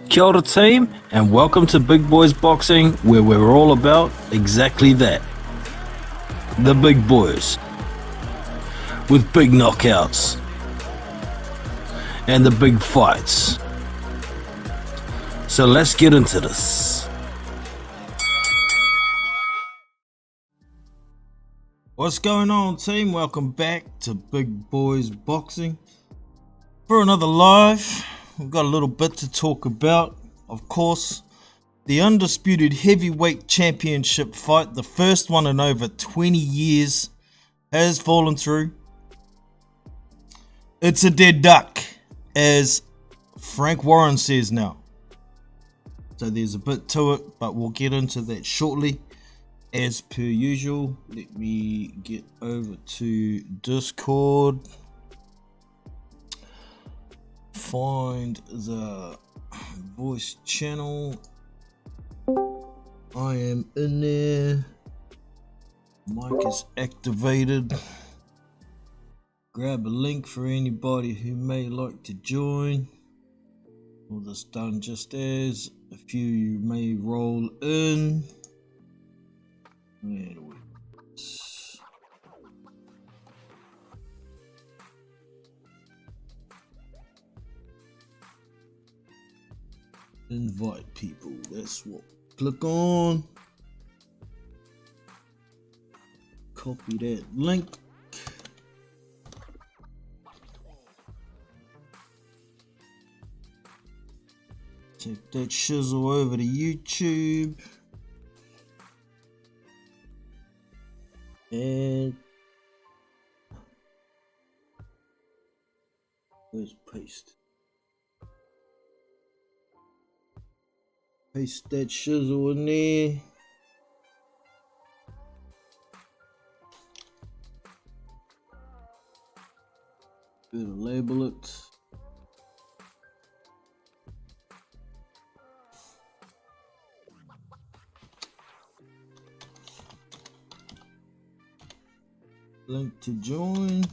Kia ora team, and welcome to Big Boys Boxing, where we're all about exactly that. The big boys. With big knockouts. And the big fights. So let's get into this. What's going on, team? Welcome back to Big Boys Boxing for another live. We've got a little bit to talk about. Of course, the undisputed heavyweight championship fight, the first one in over 20 years, has fallen through. It's a dead duck, as Frank Warren says now. So there's a bit to it, but we'll get into that shortly. As per usual, let me get over to Discord. Find the voice channel. I am in there. Mic is activated. Grab a link for anybody who may like to join. All this done just as a few you may roll in. Where do we invite people? That's what. Click on. Copy that link. Take that shizzle over to YouTube. And where's paste? Paste that shizzle in there. Better label it. Link to join.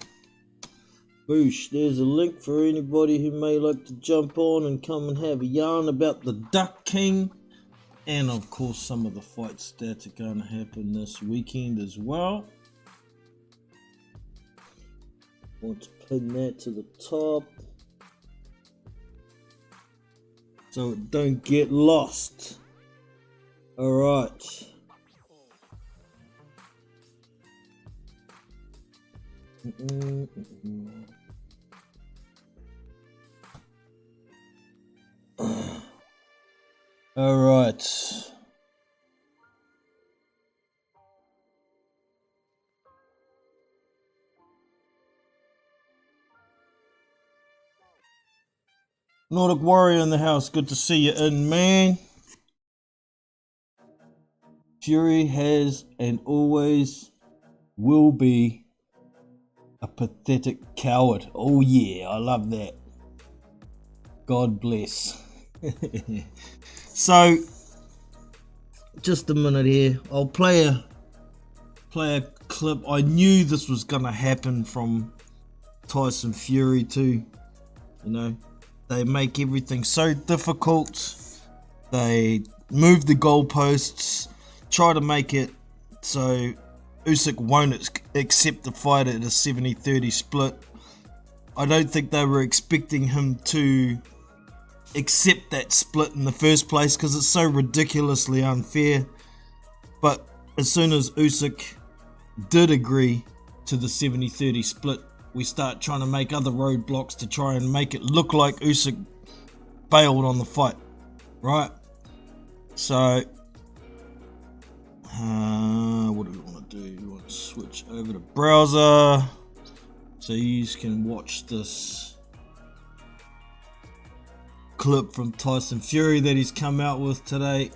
Boosh, there's a link for anybody who may like to jump on and come and have a yarn about the Duck King. And of course some of the fights that are going to happen this weekend as well. Want to pin that to the top so it don't get lost. Alright. All right. Nordic Warrior in the house. Good to see you in, man. Fury has and always will be a pathetic coward. Oh yeah, I love that. God bless. So, just a minute here. I'll play a clip. I knew this was gonna happen from Tyson Fury too. You know, they make everything so difficult. They move the goalposts, try to make it so Usyk won't accept the fight at a 70-30 split. I don't think they were expecting him to accept that split in the first place because it's so ridiculously unfair. But as soon as Usyk did agree to the 70-30 split, we start trying to make other roadblocks to try and make it look like Usyk bailed on the fight, right? So what do we want to do? We want to switch over to browser so you can watch this clip from Tyson Fury that he's come out with today.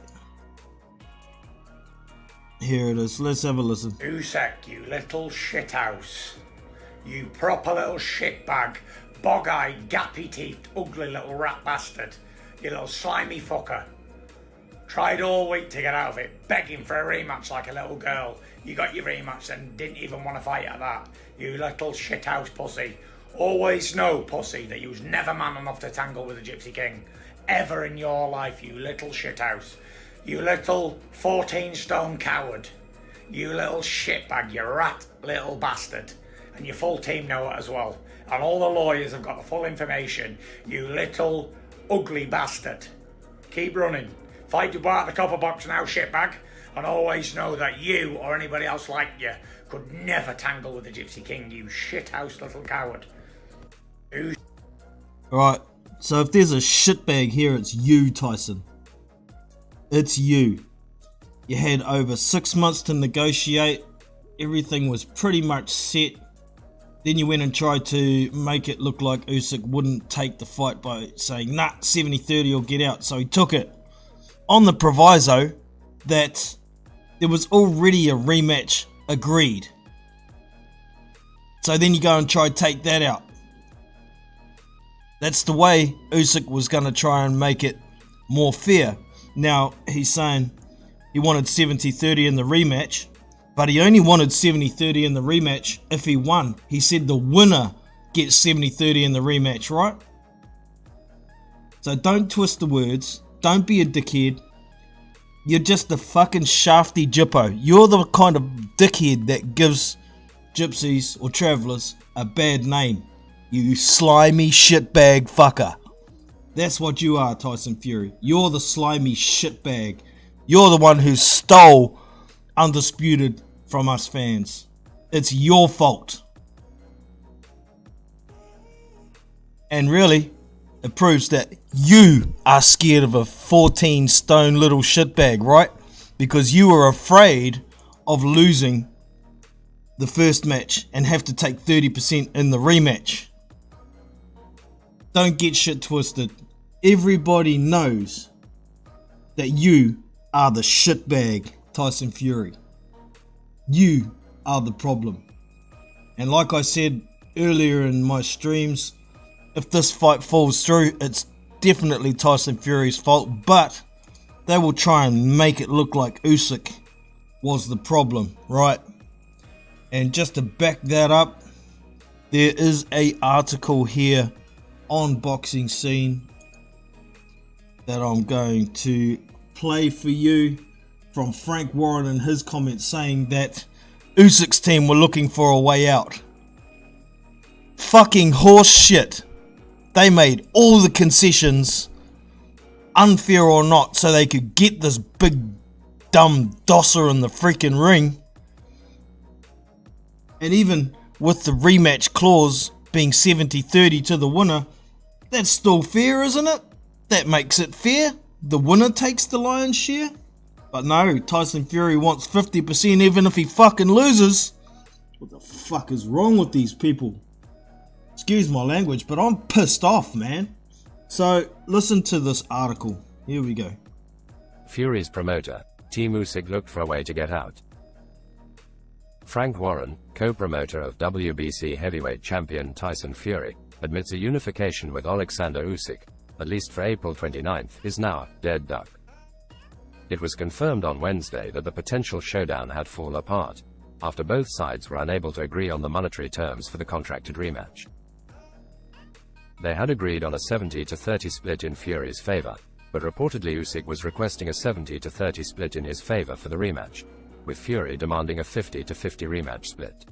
Here it is. Let's have a listen. Usyk, you little shithouse. You proper little shitbag. Bog-eyed, gappy-teethed, ugly little rat bastard. You little slimy fucker. Tried all week to get out of it, begging for a rematch like a little girl. You got your rematch and didn't even want to fight at that. You little shithouse pussy. Always know, pussy, that you was never man enough to tangle with the Gypsy King. ever in your life, you little shithouse. You little 14-stone coward. You little shitbag, you rat little bastard. And your full team know it as well. And all the lawyers have got the full information. You little ugly bastard. Keep running. Fight to bar at the copper box now, shitbag. And always know that you or anybody else like you could never tangle with the Gypsy King, you shithouse little coward. Alright, so if there's a shitbag here, it's you, Tyson. It's you. You had over 6 months to negotiate. Everything was pretty much set. Then you went and tried to make it look like Usyk wouldn't take the fight by saying, nah, 70-30 or get out. So he took it on the proviso that there was already a rematch agreed. So then you go and try to take that out. That's the way Usyk was going to try and make it more fair. Now, he's saying he wanted 70-30 in the rematch, but he only wanted 70-30 in the rematch if he won. He said the winner gets 70-30 in the rematch, right? So don't twist the words. Don't be a dickhead. You're just a fucking shafty jippo. You're the kind of dickhead that gives gypsies or travellers a bad name. You slimy shitbag fucker. That's what you are, Tyson Fury. You're the slimy shitbag. You're the one who stole Undisputed from us fans. It's your fault. And really, it proves that you are scared of a 14-stone little shitbag, right? Because you were afraid of losing the first match and have to take 30% in the rematch. Don't get shit twisted. Everybody knows that you are the shitbag, Tyson Fury. You are the problem. And like I said earlier in my streams, if this fight falls through, it's definitely Tyson Fury's fault, but they will try and make it look like Usyk was the problem, right? And just to back that up, there is a article here on Boxing Scene that I'm going to play for you from Frank Warren and his comments saying that Usyk's team were looking for a way out. Fucking horse shit. They made all the concessions, unfair or not, so they could get this big dumb dosser in the freaking ring. And even with the rematch clause being 70-30 to the winner, that's still fair, isn't it? That makes it fair. The winner takes the lion's share. But no, Tyson Fury wants 50% even if he fucking loses. What the fuck is wrong with these people? Excuse my language, but I'm pissed off, man. So, listen to this article. Here we go. Fury's promoter, Team Usyk, looked for a way to get out. Frank Warren, co-promoter of WBC heavyweight champion Tyson Fury, admits a unification with Alexander Usyk, at least for April 29th, is now a dead duck. It was confirmed on Wednesday that the potential showdown had fallen apart, after both sides were unable to agree on the monetary terms for the contracted rematch. They had agreed on a 70-30 split in Fury's favor, but reportedly Usyk was requesting a 70-30 split in his favor for the rematch, with Fury demanding a 50-50 rematch split.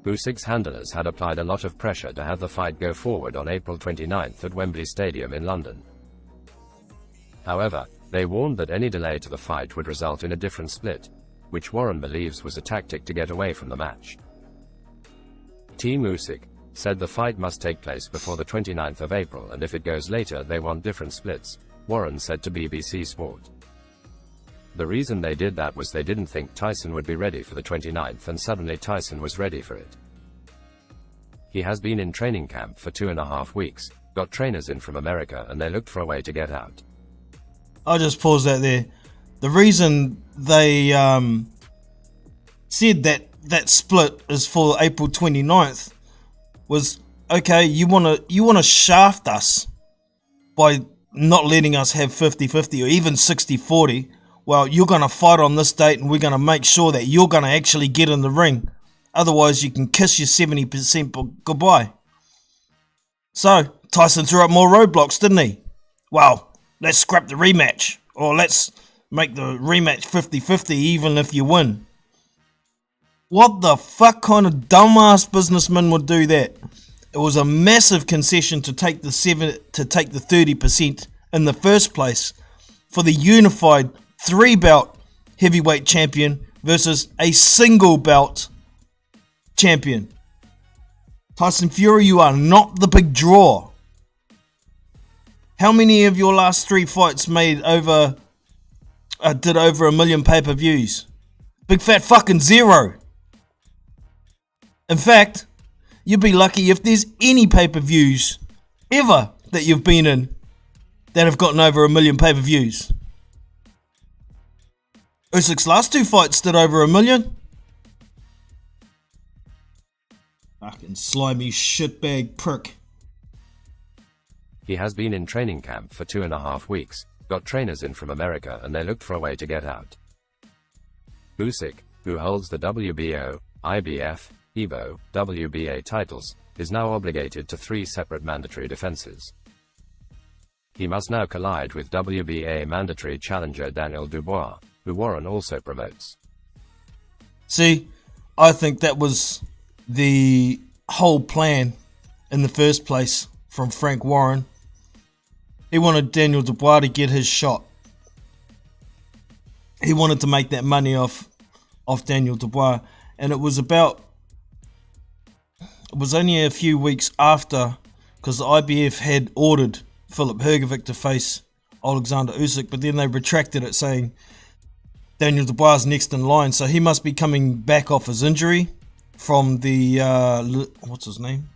Usyk's handlers had applied a lot of pressure to have the fight go forward on April 29th at Wembley Stadium in London. However, they warned that any delay to the fight would result in a different split, which Warren believes was a tactic to get away from the match. Team Usyk said the fight must take place before the 29th of April, and if it goes later they want different splits, Warren said to BBC Sport. The reason they did that was they didn't think Tyson would be ready for the 29th, and suddenly Tyson was ready for it. He has been in training camp for 2.5 weeks, got trainers in from America, and they looked for a way to get out. I'll just pause that there. The reason they said that split is for April 29th was, okay, you wanna shaft us by not letting us have 50-50 or even 60-40. Well, you're going to fight on this date and we're going to make sure that you're going to actually get in the ring. Otherwise, you can kiss your 70% goodbye. So, Tyson threw up more roadblocks, didn't he? well, let's scrap the rematch, or let's make the rematch 50-50 even if you win. What the fuck kind of dumbass businessman would do that? It was a massive concession to take the 30% in the first place for the unified 3-belt heavyweight champion versus a single belt champion. Tyson Fury, you are not the big draw. How many of your last 3 fights did over 1 million pay-per-views? Big fat fucking 0. In fact, you'd be lucky if there's any pay-per-views ever that you've been in that have gotten over 1 million pay-per-views. Usyk's last 2 fights did over 1 million. Fucking slimy shitbag prick. He has been in training camp for 2.5 weeks, got trainers in from America, and they looked for a way to get out. Usyk, who holds the WBO, IBF, EBO, WBA titles, is now obligated to 3 separate mandatory defenses. He must now collide with WBA mandatory challenger Daniel Dubois, who Warren also promotes. See, I think that was the whole plan in the first place from Frank Warren. He wanted Daniel Dubois to get his shot. He wanted to make that money off Daniel Dubois, and it was only a few weeks after, because the IBF had ordered Filip Hrgovic to face Alexander Usyk, but then they retracted it, saying Daniel Dubois is next in line, so he must be coming back off his injury from the what's his name?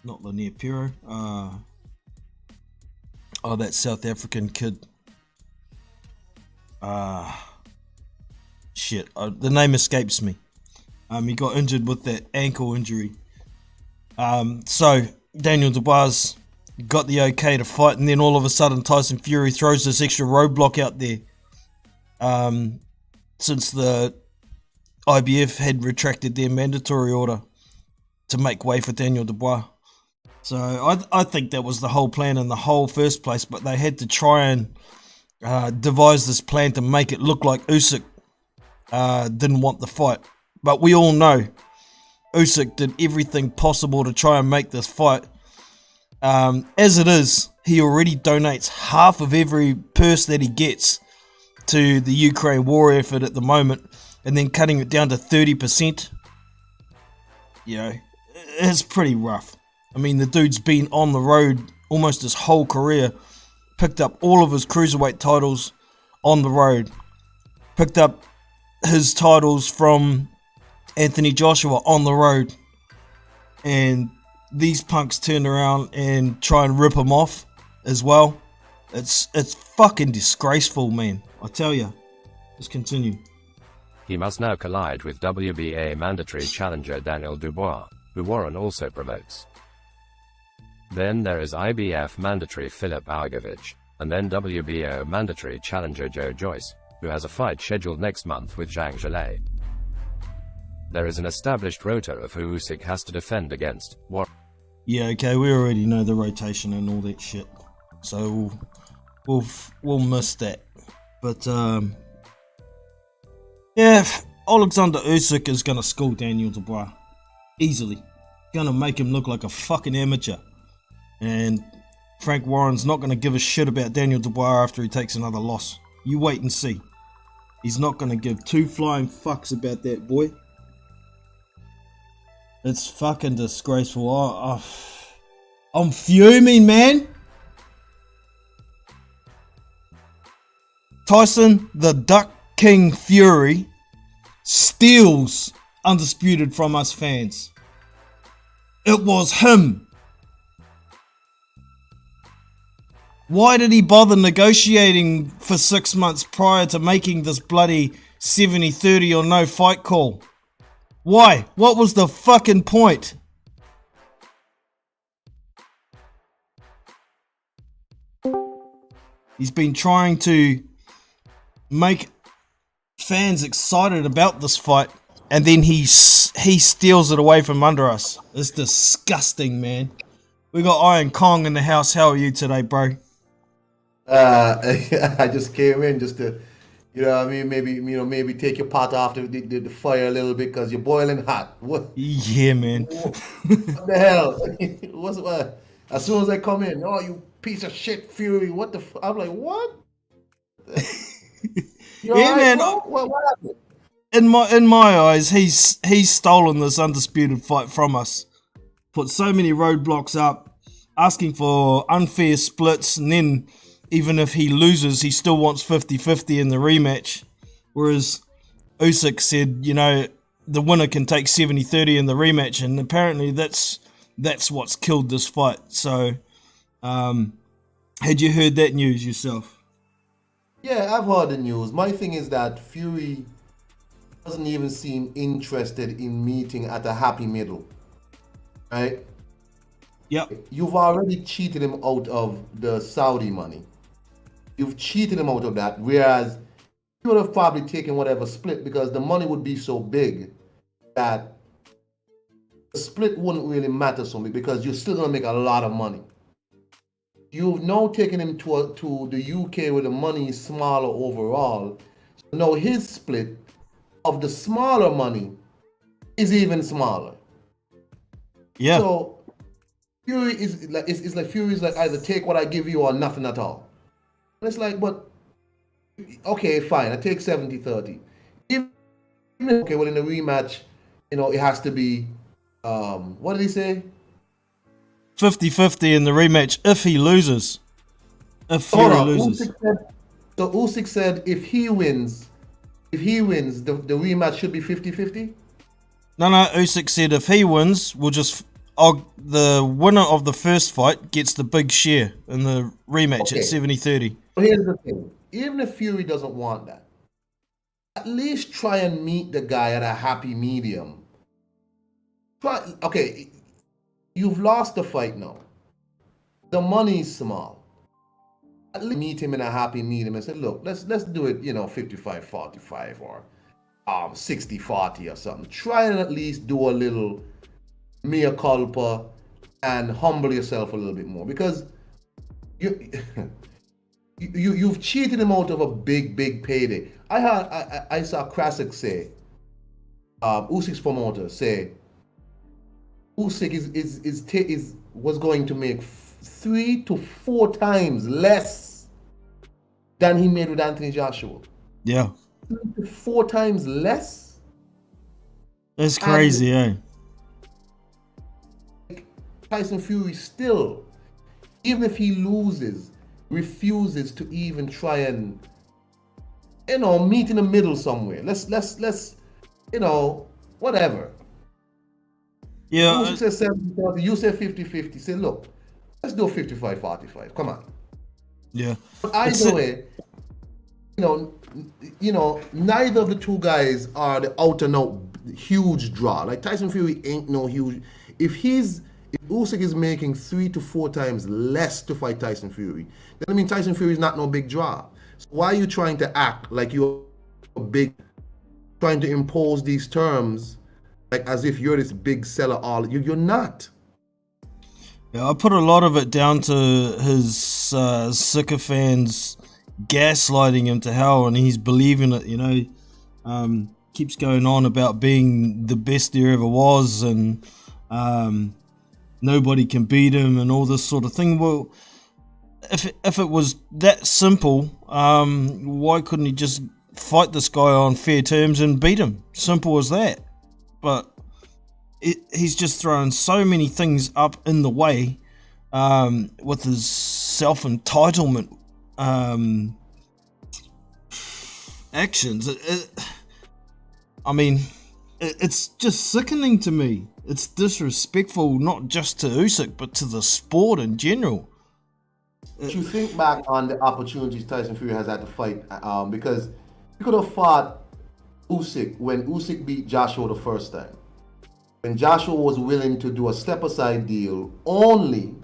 Not Lanier Piro. That South African kid. Shit, the name escapes me. He got injured with that ankle injury. So Daniel Dubois got the okay to fight, and then all of a sudden Tyson Fury throws this extra roadblock out there. Since the IBF had retracted their mandatory order to make way for Daniel Dubois. So I think that was the whole plan in the whole first place, but they had to try and devise this plan to make it look like Usyk didn't want the fight. But we all know Usyk did everything possible to try and make this fight. As it is, he already donates half of every purse that he gets to the Ukraine war effort at the moment, and then cutting it down to 30%. You know, it's pretty rough. I mean, the dude's been on the road almost his whole career, picked up all of his cruiserweight titles on the road, picked up his titles from Anthony Joshua on the road, and these punks turn around and try and rip him off as well. It's fucking disgraceful, man. I tell you. Let's continue. He must now collide with WBA mandatory challenger Daniel Dubois, who Warren also promotes. Then there is IBF mandatory Filip Hrgovic, and then WBO mandatory challenger Joe Joyce, who has a fight scheduled next month with Zhang Zhilei. There is an established rota of who Usyk has to defend against Warren. Yeah, okay, we already know the rotation and all that shit, so we'll miss that. But yeah, Alexander Usyk is gonna school Daniel Dubois easily. Gonna make him look like a fucking amateur, and Frank Warren's not gonna give a shit about Daniel Dubois after he takes another loss. You wait and see. He's not gonna give 2 flying fucks about that, boy. It's fucking disgraceful. I'm fuming, man. Tyson, the Duck King Fury, steals Undisputed from us fans. It was him. Why did he bother negotiating for 6 months prior to making this bloody 70-30 or no fight call? Why? What was the fucking point? He's been trying to make fans excited about this fight, and then he steals it away from under us. It's disgusting, man. We got Iron Kong in the house. How are you today, bro? I just came in just to, you know what I mean, maybe take your pot off the fire a little bit because you're boiling hot. Yeah, man. What the hell? What? As soon as I come in, oh, you piece of shit, Fury. What the? I'm like, what? You all Yeah, right, man. bro? What happened? In my eyes, he's stolen this undisputed fight from us. Put so many roadblocks up, asking for unfair splits, and then even if he loses, he still wants 50-50 in the rematch. Whereas Usyk said, you know, the winner can take 70-30 in the rematch, and apparently that's what's killed this fight. So, had you heard that news yourself? Yeah, I've heard the news. My thing is that Fury doesn't even seem interested in meeting at a happy middle, right? Yep. You've already cheated him out of the Saudi money. You've cheated him out of that, whereas you would have probably taken whatever split because the money would be so big that the split wouldn't really matter so much because you're still gonna make a lot of money. You've now taken him to the UK where the money is smaller overall. So now his split of the smaller money is even smaller. Yeah. So Fury is like it's like Fury is like either take what I give you or nothing at all. And it's like, but okay, fine, I take 70-30. Even okay, well in the rematch, you know, it has to be what did he say? 50-50 in the rematch if he loses. If Hold Fury on. loses. Usyk said if he wins, the rematch should be 50-50. No, Usyk said if he wins, the winner of the first fight gets the big share in the rematch Okay. at 70-30. But here's the thing. Even if Fury doesn't want that, at least try and meet the guy at a happy medium. Okay, you've lost the fight now. The money's small. At least meet him in a happy medium and say, look, let's do it, 55-45 or 60-40 or something. Try and at least do a little mea culpa and humble yourself a little bit more because you've cheated him out of a big payday. I saw Krasik say, Usyk's promoter say, Usyk was going to make 3 to 4 times less than he made with Anthony Joshua. Yeah. 3 to 4 times less. That's crazy, Tyson Fury still, even if he loses, refuses to even try and, meet in the middle somewhere. Let's whatever. Yeah. Usyk says 70-30, you say 50-50. Say, look, let's do 55-45. Come on. Yeah. But either way, neither of the two guys are the out and out huge draw. Like Tyson Fury ain't no huge. If Usyk is making 3 to 4 times less to fight Tyson Fury, then I mean Tyson Fury is not no big draw. So why are you trying to act like you're big, trying to impose these terms like as if you're this big seller? You're not. Yeah, I put a lot of it down to his sycophants gaslighting him to hell, and he's believing it. Keeps going on about being the best there ever was, and nobody can beat him, and all this sort of thing. Well, if it was that simple, why couldn't he just fight this guy on fair terms and beat him? Simple as that. But he's just throwing so many things up in the way with his self-entitlement actions. It's just sickening to me. It's disrespectful not just to Usyk but to the sport in general. If you think back on the opportunities Tyson Fury has had to fight, because he could have fought Usyk when Usyk beat Joshua the first time. When Joshua was willing to do a step-aside deal only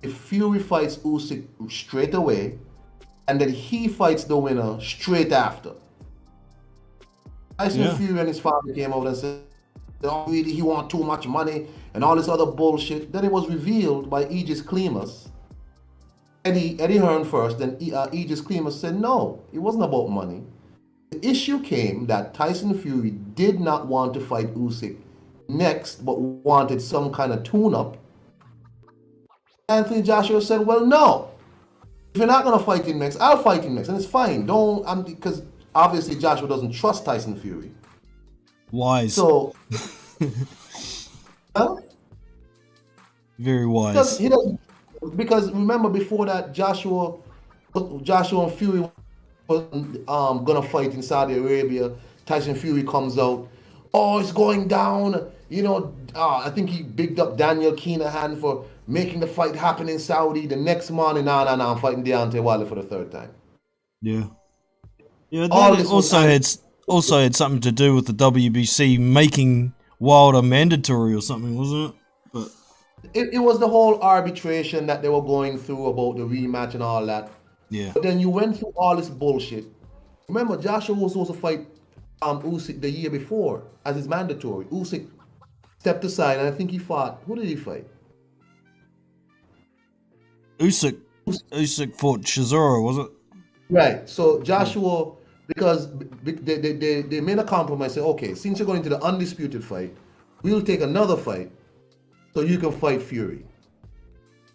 if Fury fights Usyk straight away and then he fights the winner straight after. Tyson Fury and his father came out and said, oh, really, he want too much money and all this other bullshit. Then it was revealed by Aegis Klimas Eddie Hearn first, then Aegis Cleaver said no, it wasn't about money. The issue came that Tyson Fury did not want to fight Usyk next, but wanted some kind of tune-up. Anthony Joshua said, well, no. If you're not going to fight him next, I'll fight him next, and it's fine. Because obviously Joshua doesn't trust Tyson Fury. Wise. So, huh? Very wise. Because remember before that, Joshua and Fury were gonna fight in Saudi Arabia. Tyson Fury comes out. Oh, it's going down. I think he bigged up Daniel Kinahan for making the fight happen in Saudi. The next morning, I'm fighting Deontay Wilder for the third time. Yeah. Yeah, that also had something to do with the WBC making Wilder mandatory or something, wasn't it? But it was the whole arbitration that they were going through about the rematch and all that. yeah. But then you went through all this bullshit. Remember, Joshua was supposed to fight Usyk the year before as his mandatory. Usyk stepped aside, and I think he fought. Who did he fight? Usyk fought Chisora, was it? Right. So Joshua, because they made a compromise. Say, okay, since you're going to the undisputed fight, we'll take another fight, so you can fight Fury.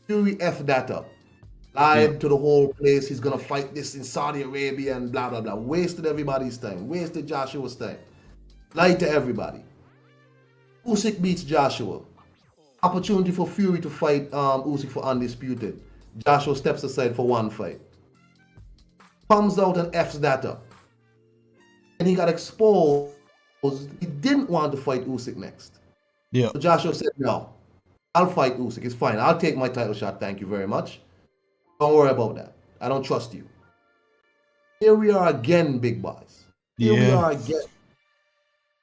Fury effed that up. Lied to the whole place. He's gonna fight this in Saudi Arabia and blah blah blah. Wasted everybody's time. Wasted Joshua's time. Lied to everybody. Usyk beats Joshua. Opportunity for Fury to fight Usyk for undisputed. Joshua steps aside for one fight. Comes out and F's that up. And he got exposed. He didn't want to fight Usyk next. Yeah. So Joshua said, no, I'll fight Usyk. It's fine. I'll take my title shot. Thank you very much. Don't worry about that. I don't trust you. Here we are again, big boys. Here we are again.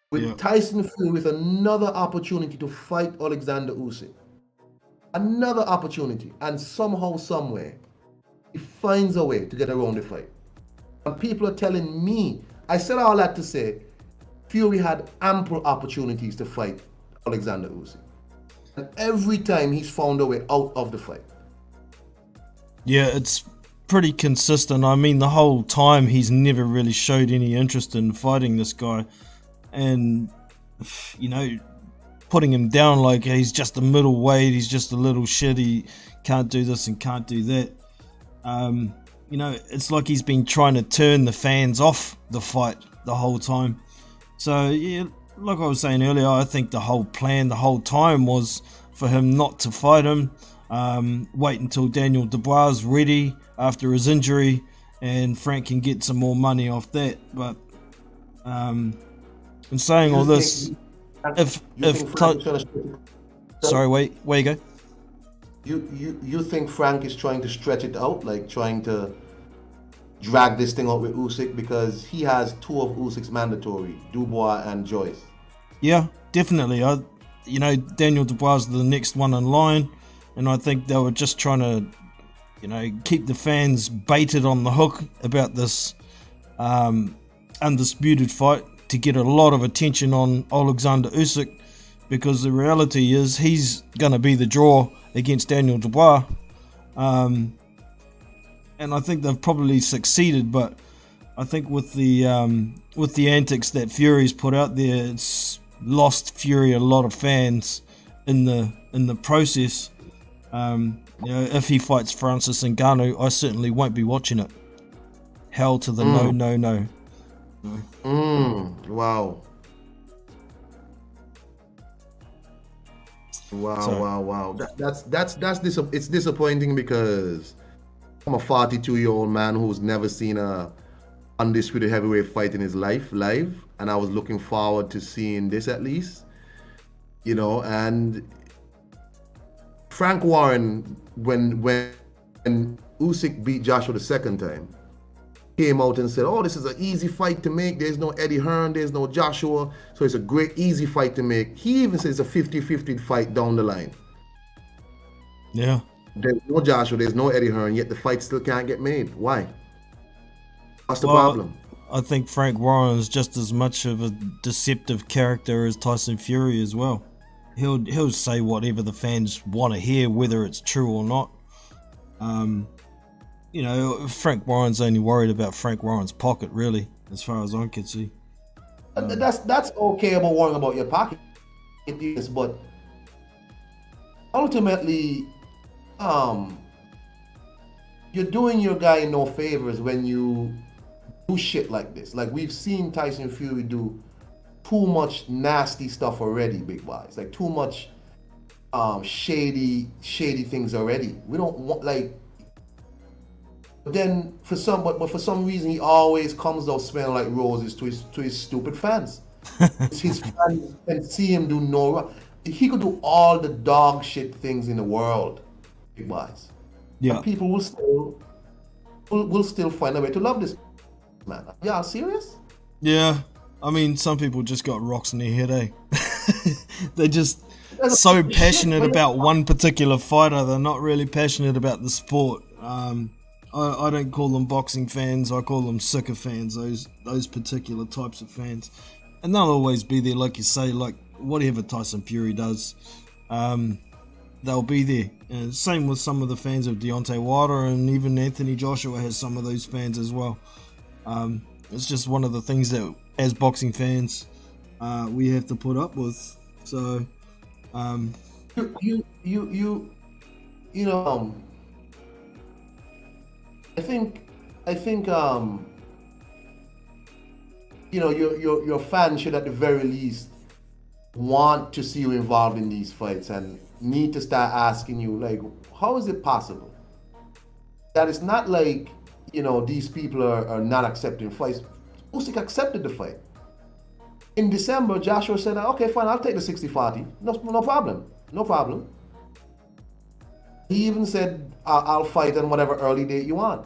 With Tyson Fury with another opportunity to fight Alexander Usyk. Another opportunity. And somehow, somewhere, he finds a way to get around the fight. And people are telling me, I said all that to say, Fury had ample opportunities to fight Alexander Usyk. And every time he's found a way out of the fight. Yeah, it's pretty consistent. I mean, the whole time he's never really showed any interest in fighting this guy. And, putting him down like he's just a middleweight, he's just a little shit, he can't do this and can't do that. It's like he's been trying to turn the fans off the fight the whole time. So, yeah, like I was saying earlier, I think the whole plan, the whole time was for him not to fight him. Wait until Daniel Dubois is ready after his injury, and Frank can get some more money off that. But in saying all this, sorry, wait, where you go? You think Frank is trying to stretch it out, like trying to drag this thing out with Usyk, because he has two of Usyk's mandatory, Dubois and Joyce? Yeah, definitely. Daniel Dubois is the next one in line. And I think they were just trying to, keep the fans baited on the hook about this undisputed fight to get a lot of attention on Alexander Usyk, because the reality is he's going to be the draw against Daniel Dubois. And I think they've probably succeeded, but I think with the antics that Fury's put out there, it's lost Fury a lot of fans in the process. If he fights Francis Ngannou, I certainly won't be watching it. Hell to the no. Wow. Wow. It's disappointing, because I'm a 42-year-old man who's never seen a undisputed heavyweight fight in his life live, and I was looking forward to seeing this at least. And Frank Warren, when Usyk beat Joshua the second time, came out and said, oh, this is an easy fight to make. There's no Eddie Hearn, there's no Joshua, so it's a great, easy fight to make. He even says it's a 50-50 fight down the line. Yeah. There's no Joshua, there's no Eddie Hearn, yet the fight still can't get made. Why? What's the problem? I think Frank Warren is just as much of a deceptive character as Tyson Fury as well. He'll say whatever the fans want to hear, whether it's true or not. you know, Frank Warren's only worried about Frank Warren's pocket, really, as far as I can see. That's okay about worrying about your pocket, it is, but ultimately, you're doing your guy no favors when you do shit like this. Like we've seen Tyson Fury do too much nasty stuff already, big boys. Like too much shady things already. We don't want like. But then for some reason he always comes out smelling like roses to his stupid fans. His fans can see him do no wrong. He could do all the dog shit things in the world, big boys. Yeah. And people will still find a way to love this man. Y'all serious? Yeah. I mean, some people just got rocks in their head, eh? They're just so passionate about one particular fighter. They're not really passionate about the sport. I don't call them boxing fans. I call them soccer fans. Those particular types of fans, and they'll always be there, like you say. Like whatever Tyson Fury does, they'll be there. And same with some of the fans of Deontay Wilder, and even Anthony Joshua has some of those fans as well. It's just one of the things that, as boxing fans, we have to put up with. So, you know. I think you know, your fans should at the very least want to see you involved in these fights and need to start asking you, like, how is it possible that it's not like, you know, these people are not accepting fights? Usyk accepted the fight. In December, Joshua said, okay, fine, I'll take the 60-40. No problem. He even said, I'll fight on whatever early date you want.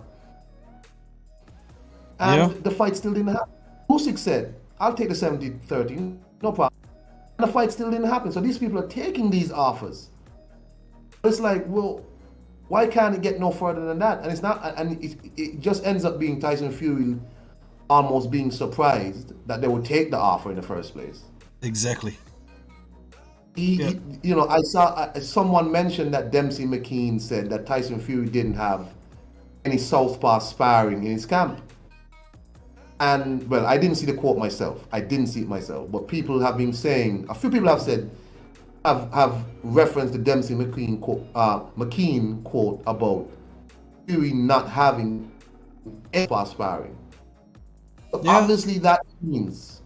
And the fight still didn't happen. Usyk said, I'll take the 70-30, no problem. And the fight still didn't happen. So these people are taking these offers. It's like, well, why can't it get no further than that? And it's not, and it just ends up being Tyson Fury almost being surprised that they would take the offer in the first place. Exactly. You know, I saw someone mention that Dempsey McKean said that Tyson Fury didn't have any southpaw sparring in his camp. And, well, I didn't see the quote myself. But people have been saying, a few people have said, have referenced the Dempsey McKean quote about Fury not having any southpaw sparring. But obviously that means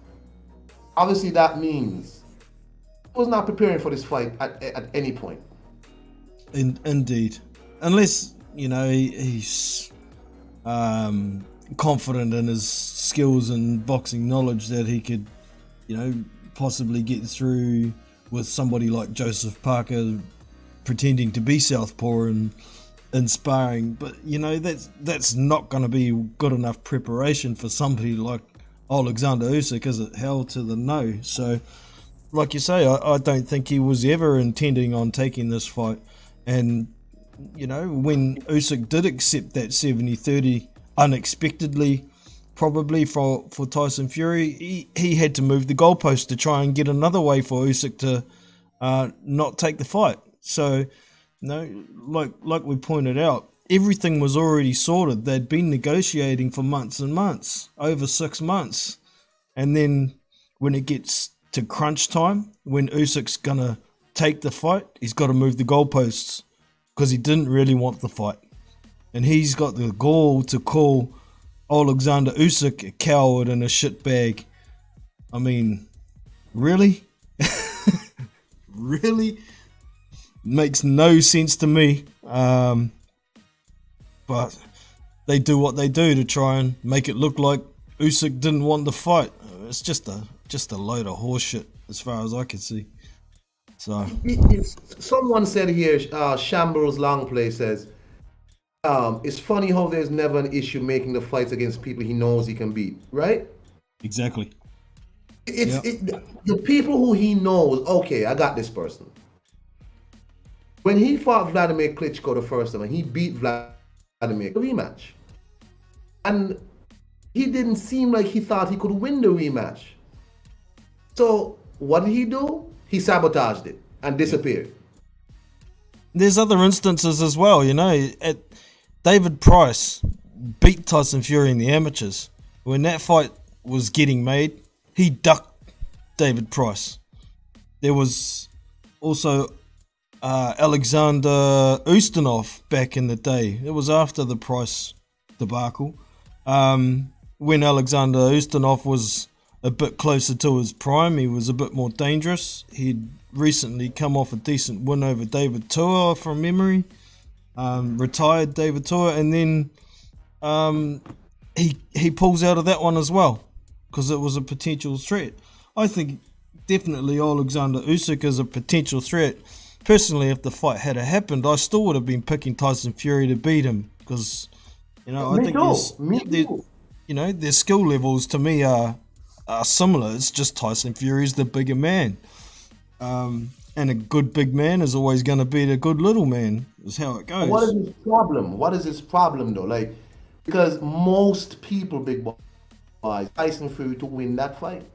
was not preparing for this fight at any point. Indeed. Unless, you know, he's confident in his skills and boxing knowledge that he could, you know, possibly get through with somebody like Joseph Parker pretending to be southpaw and sparring. But, you know, that's not going to be good enough preparation for somebody like Alexander Usyk, is it? Hell to the no. So, like you say, I don't think he was ever intending on taking this fight. And, you know, when Usyk did accept that 70-30 unexpectedly, probably for Tyson Fury, he had to move the goalpost to try and get another way for Usyk to not take the fight. So, you know, like we pointed out, everything was already sorted. They'd been negotiating for months and months, over 6 months. And then when it gets to crunch time, when Usyk's gonna take the fight, he's got to move the goalposts because he didn't really want the fight, and he's got the gall to call Alexander Usyk a coward and a shitbag. I mean, really? Really? Makes no sense to me. But they do what they do to try and make it look like Usyk didn't want the fight. It's just a load of horseshit as far as I can see. So someone said here, Shambles Longplay says, it's funny how there's never an issue making the fights against people he knows he can beat, right? Exactly. The people who he knows, okay, I got this person. When he fought Vladimir Klitschko the first time, and he beat Vladimir the rematch, and he didn't seem like he thought he could win the rematch. So what did he do? He sabotaged it and disappeared. There's other instances as well, you know. David Price beat Tyson Fury in the amateurs. When that fight was getting made, he ducked David Price. There was also Alexander Ustinov back in the day. It was after the Price debacle. When Alexander Ustinov was a bit closer to his prime, he was a bit more dangerous. He'd recently come off a decent win over David Tua from memory. Retired David Tua, and then he pulls out of that one as well because it was a potential threat. I think definitely Alexander Usyk is a potential threat. Personally, if the fight had happened, I still would have been picking Tyson Fury to beat him because, I think their skill levels to me are similar. It's just Tyson Fury's the bigger man. And a good big man is always going to beat a good little man, is how it goes. What is his problem? What is his problem, though? Like, because most people, big boys, Tyson Fury to win that fight.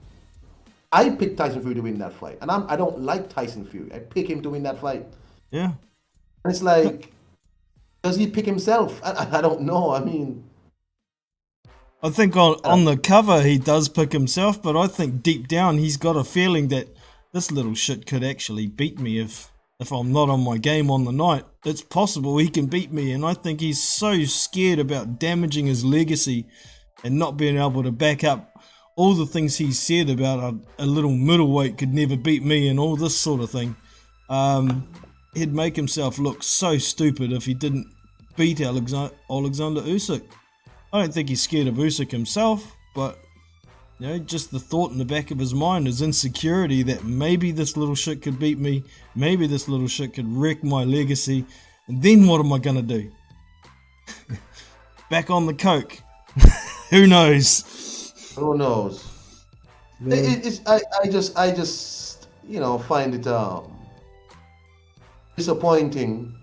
I picked Tyson Fury to win that fight. And I don't like Tyson Fury. I pick him to win that fight. Yeah. And it's like, does he pick himself? I don't know. I mean, I think on the cover he does pick himself, but I think deep down he's got a feeling that this little shit could actually beat me if I'm not on my game on the night. It's possible he can beat me, and I think he's so scared about damaging his legacy and not being able to back up all the things he said about a little middleweight could never beat me and all this sort of thing. He'd make himself look so stupid if he didn't beat Alexander Usyk. I don't think he's scared of Usyk himself, but just the thought in the back of his mind is insecurity that maybe this little shit could beat me, maybe this little shit could wreck my legacy, and then what am I gonna do? Back on the coke. Who knows? Who knows? I just find it disappointing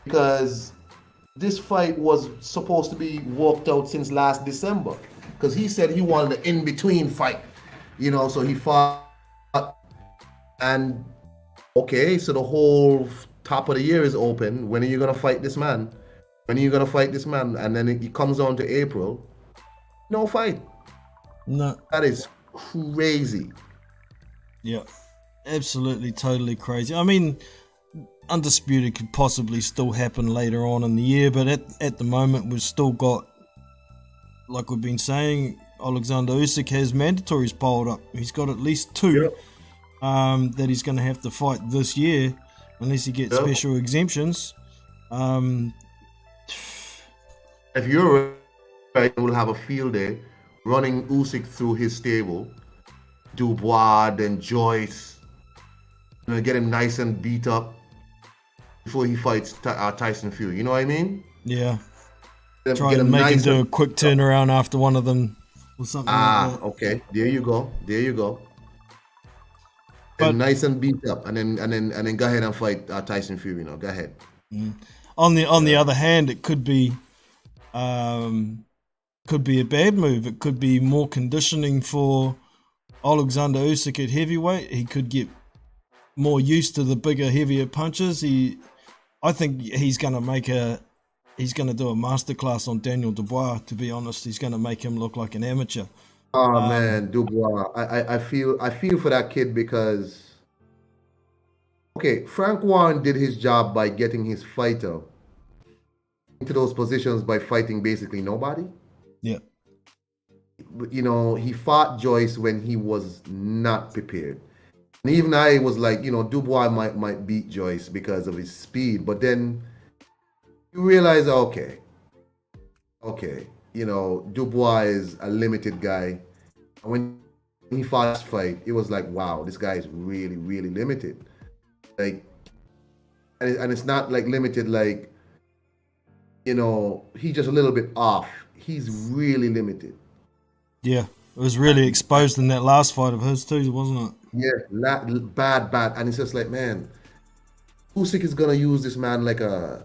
because this fight was supposed to be worked out since last December. Because he said he wanted an in-between fight, so he fought. And okay, so the whole top of the year is open. When are you gonna fight this man? When are you gonna fight this man? And then it comes on to April, no fight. No, that is crazy. Yeah, absolutely, totally crazy. I mean, Undisputed could possibly still happen later on in the year, but at the moment we've still got, like we've been saying, Alexander Usyk has mandatories piled up. He's got at least two that he's going to have to fight this year, unless he gets special exemptions. If you're right, we'll have a field day running Usyk through his stable, Dubois, then Joyce, get him nice and beat up before he fights Tyson Fury. You know what I mean? Yeah. Try and make him do a quick turnaround after one of them or something like that. Okay. There you go. But nice and beat up, and then go ahead and fight Tyson Fury. Go ahead. On the other hand, it could be a bad move. It could be more conditioning for Alexander Usyk at heavyweight. He could get more used to the bigger, heavier punches. I think he's going to do a masterclass on Daniel Dubois. To be honest, he's going to make him look like an amateur. Oh man, Dubois. I feel for that kid because Frank Warren did his job by getting his fighter into those positions by fighting basically nobody. Yeah. He fought Joyce when he was not prepared. And even I was like, Dubois might beat Joyce because of his speed, but then you realize, okay, Dubois is a limited guy. And when he fought this fight, it was like, wow, this guy is really, really limited. Like, and it's not like limited, like, he's just a little bit off. He's really limited. Yeah, it was really exposed in that last fight of his too, wasn't it? Yeah, bad. And it's just like, man, Usyk is gonna use this man like a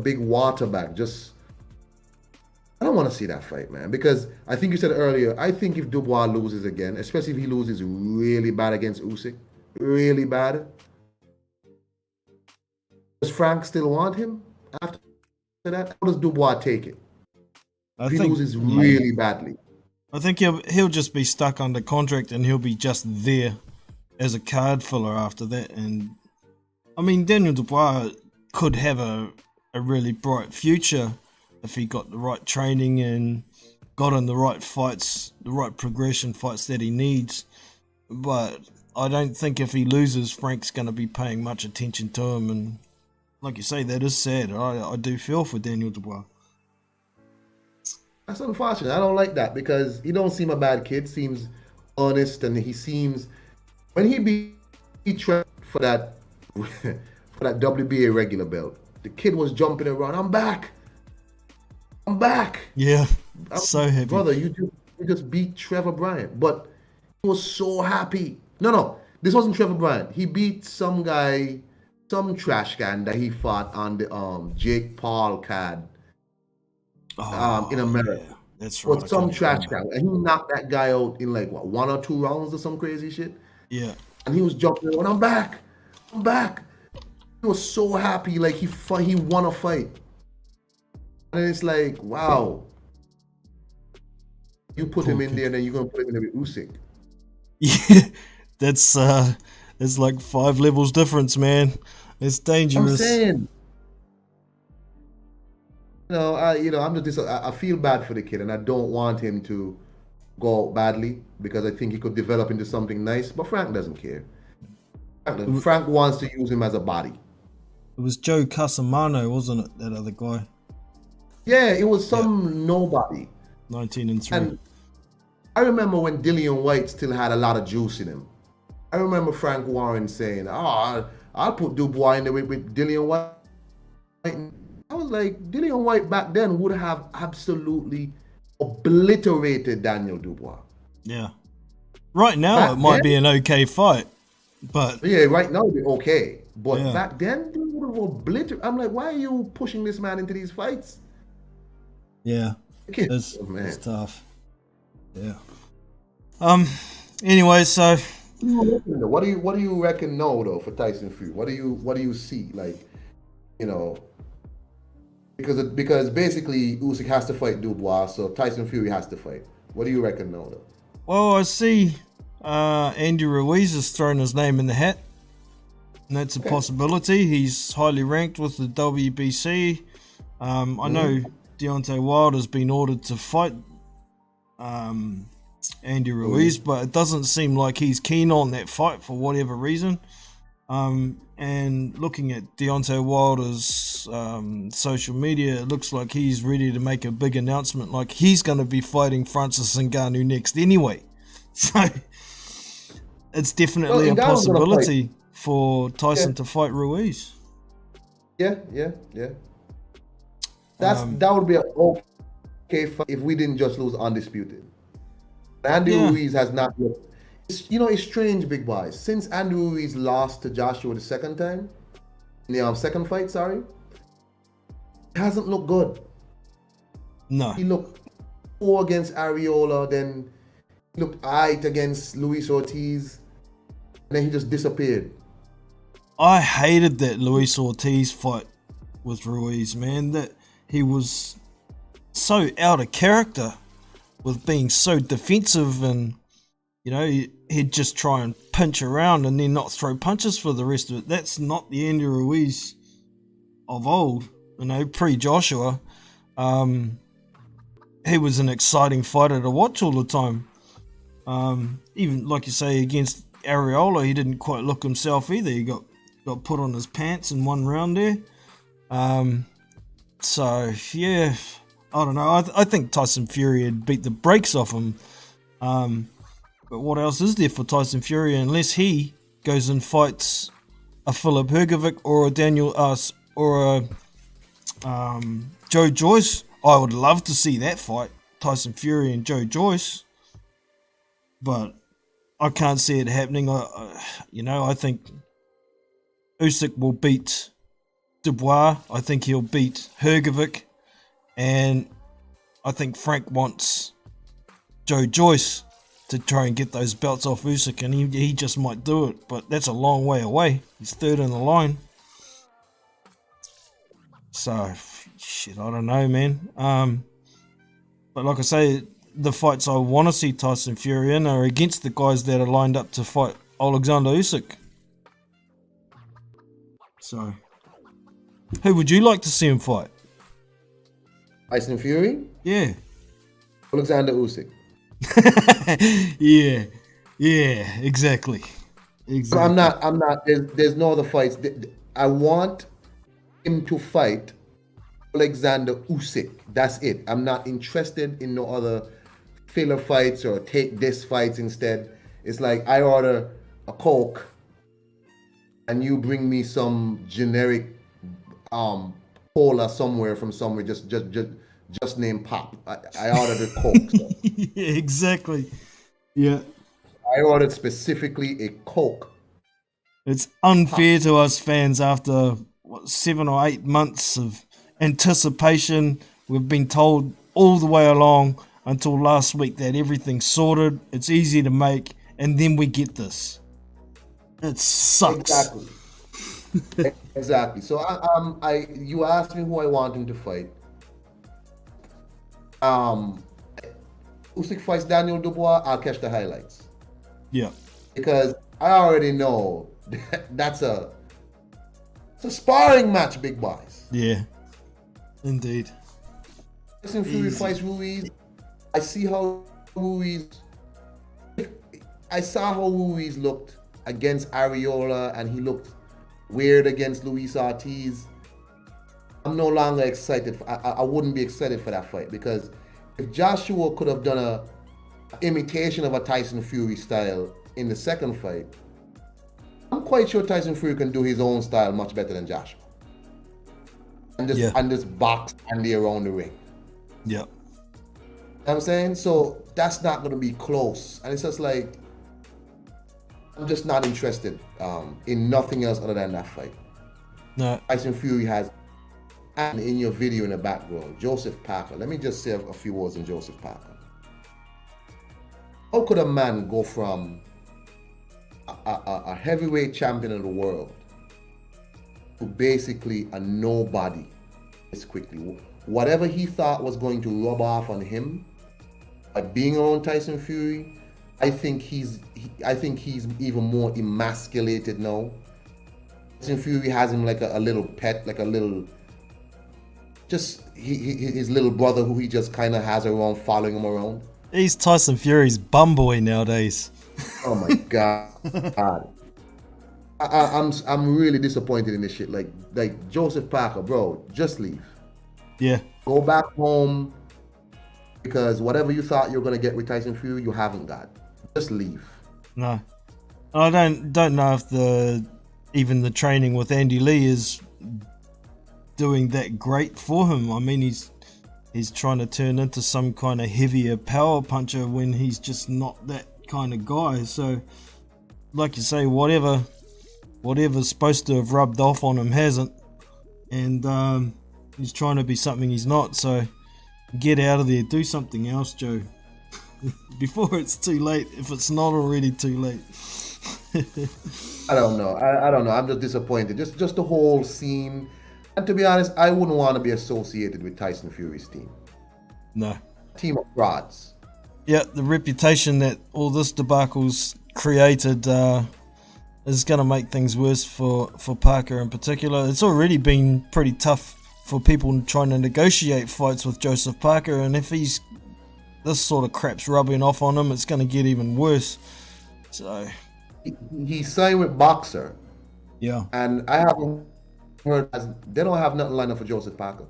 big water bag. I don't want to see that fight, man, because I think you said earlier, I think if Dubois loses again, especially if he loses really bad against Usyk, really bad, does Frank still want him after How does Dubois take it? I If he think loses really badly. I think he'll just be stuck under contract and he'll be just there as a card filler after that. And I mean, Daniel Dubois could have a really bright future if he got the right training and got in the right fights, the right progression fights that he needs. But I don't think if he loses, Frank's going to be paying much attention to him. And like you say, that is sad. I do feel for Daniel Dubois. That's unfortunate. I don't like that because he don't seem a bad kid. Seems honest, and he seems when he tried for that for that WBA regular belt, the kid was jumping around. I'm back. Yeah, so happy. Brother, you just beat Trevor Bryant, but he was so happy. No, this wasn't Trevor Bryant. He beat some guy, some trash can that he fought on the Jake Paul card. In America. Yeah, that's right. But some trash guy. And he knocked that guy out in like, what, 1 or 2 rounds or some crazy shit? Yeah. And he was jumping around, I'm back. He was so happy, like he won a fight. And it's like, wow. You put him in there and then you're going to put him in there with Usyk. Yeah, that's like 5 levels difference, man. It's dangerous. I'm saying. I feel bad for the kid, and I don't want him to go out badly because I think he could develop into something nice. But Frank doesn't care. Frank wants to use him as a body. It was Joe Casamano, wasn't it? That other guy. Yeah, it was some nobody. 19-3. And I remember when Dillian White still had a lot of juice in him. I remember Frank Warren saying, I'll put Dubois in there with Dillian White. I was like, Dillian White back then would have absolutely obliterated Daniel Dubois. Yeah. Right now, back it might be an okay fight, but... Yeah, right now it'd be okay. But back then, they would have obliterated... I'm like, why are you pushing this man into these fights? Yeah. It's tough. Yeah. Anyway, so... What do you reckon now, though, for Tyson Fury? What do you see? Like, Because basically Usyk has to fight Dubois, so Tyson Fury has to fight. What do you reckon now, though? Well, I see Andy Ruiz has thrown his name in the hat, and that's a possibility. He's highly ranked with the WBC. I know Deontay Wilder's been ordered to fight Andy Ruiz, but it doesn't seem like he's keen on that fight for whatever reason. And looking at Deontay Wilder's social media, it looks like he's ready to make a big announcement, like he's going to be fighting Francis Ngannou next anyway. So it's definitely a possibility for Tyson to fight Ruiz. Yeah. That would be an okay fight if we didn't just lose undisputed. Andy Ruiz has not yet. It's strange, big boys. Since Andy Ruiz lost to Joshua the second time, the second fight, it hasn't looked good. No. He looked poor against Ariola, then he looked aight against Luis Ortiz, and then he just disappeared. I hated that Luis Ortiz fight with Ruiz, man. That he was so out of character with being so defensive and he'd just try and pinch around and then not throw punches for the rest of it. That's not the Andy Ruiz of old, pre-Joshua. He was an exciting fighter to watch all the time. Even, like you say, against Ariola, he didn't quite look himself either. He got put on his pants in one round there. So, yeah, I don't know. I think Tyson Fury had beat the brakes off him. But what else is there for Tyson Fury unless he goes and fights a Filip Hrgovic or a Daniel or a Joe Joyce? I would love to see that fight, Tyson Fury and Joe Joyce. But I can't see it happening. I think Usyk will beat Dubois. I think he'll beat Hrgovic. And I think Frank wants Joe Joyce to try and get those belts off Usyk, and he just might do it, but that's a long way away. He's third in the line. So, Shit, I don't know, man. But like I say, the fights I want to see Tyson Fury in are against the guys that are lined up to fight Alexander Usyk. So, who would you like to see him fight? Tyson Fury? Yeah. Alexander Usyk. Yeah, exactly. But I'm not, there's no other fights. I want him to fight Alexander Usyk. That's it. I'm not interested in no other filler fights or take this fights instead. It's like I order a Coke and you bring me some generic cola somewhere from somewhere, just named Pop. I ordered a Coke. So. Yeah, exactly. Yeah. I ordered specifically a Coke. It's unfair to us fans after 7 or 8 months of anticipation. We've been told all the way along until last week that everything's sorted, it's easy to make, and then we get this. It sucks. Exactly. So you asked me who I want him to fight. Usyk fights Daniel Dubois, I'll catch the highlights. Yeah. Because I already know that's it's a sparring match, big boys. Yeah. Indeed. Tyson Fury fights Ruiz. I saw how Ruiz looked against Ariola, and he looked weird against Luis Ortiz. I'm no longer excited. I wouldn't be excited for that fight, because if Joshua could have done a imitation of a Tyson Fury style in the second fight, I'm quite sure Tyson Fury can do his own style much better than Joshua. And just box Andy around the ring. Yeah. You know what I'm saying? So that's not going to be close. And it's just like, I'm just not interested in nothing else other than that fight. No. Tyson Fury has, and in your video in the background, Joseph Parker. Let me just say a few words on Joseph Parker. How could a man go from a heavyweight champion of the world to basically a nobody this quickly? Whatever he thought was going to rub off on him by being around Tyson Fury, I think he's even more emasculated now. Tyson Fury has him like a little pet, like a little, just his little brother who he just kind of has around, following him around. He's Tyson Fury's bum boy nowadays. Oh my god. I'm really disappointed in this shit. Like Joseph Parker, bro, just leave. Yeah. Go back home, because whatever you thought you were gonna get with Tyson Fury, you haven't got. Just leave. No. I don't know if even the training with Andy Lee is doing that great for him. I mean, he's trying to turn into some kind of heavier power puncher when he's just not that kind of guy. So, like you say, whatever's supposed to have rubbed off on him hasn't, and he's trying to be something he's not. So, get out of there, do something else, Joe, before it's too late. If it's not already too late. I don't know. I don't know. I'm just disappointed. Just the whole scene. And to be honest, I wouldn't want to be associated with Tyson Fury's team. No. Team of frauds. Yeah, the reputation that all this debacle's created is going to make things worse for Parker in particular. It's already been pretty tough for people trying to negotiate fights with Joseph Parker, and if this sort of crap's rubbing off on him, it's going to get even worse. So he signed with Boxer. Yeah. And I haven't heard, they don't have nothing lined up for Joseph Parker.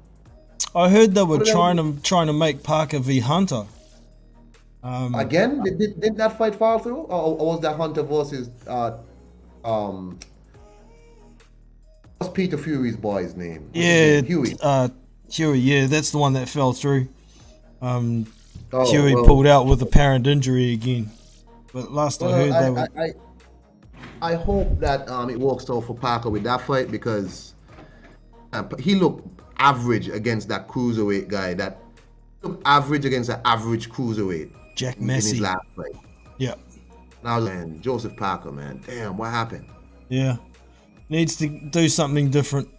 I heard they were trying to make Parker v Hunter. Again, did that fight fall through, or was that Hunter versus what's Peter Fury's boy's name? Huey. Huey. Yeah, that's the one that fell through. Huey well, pulled out with apparent injury again. But last I heard, I hope that it works out for Parker with that fight, because he looked average against that cruiserweight guy. That looked average against an average cruiserweight. Jack in his Massey. last fight. Yeah. Now, man, Joseph Parker, man, damn, what happened? Yeah, needs to do something different.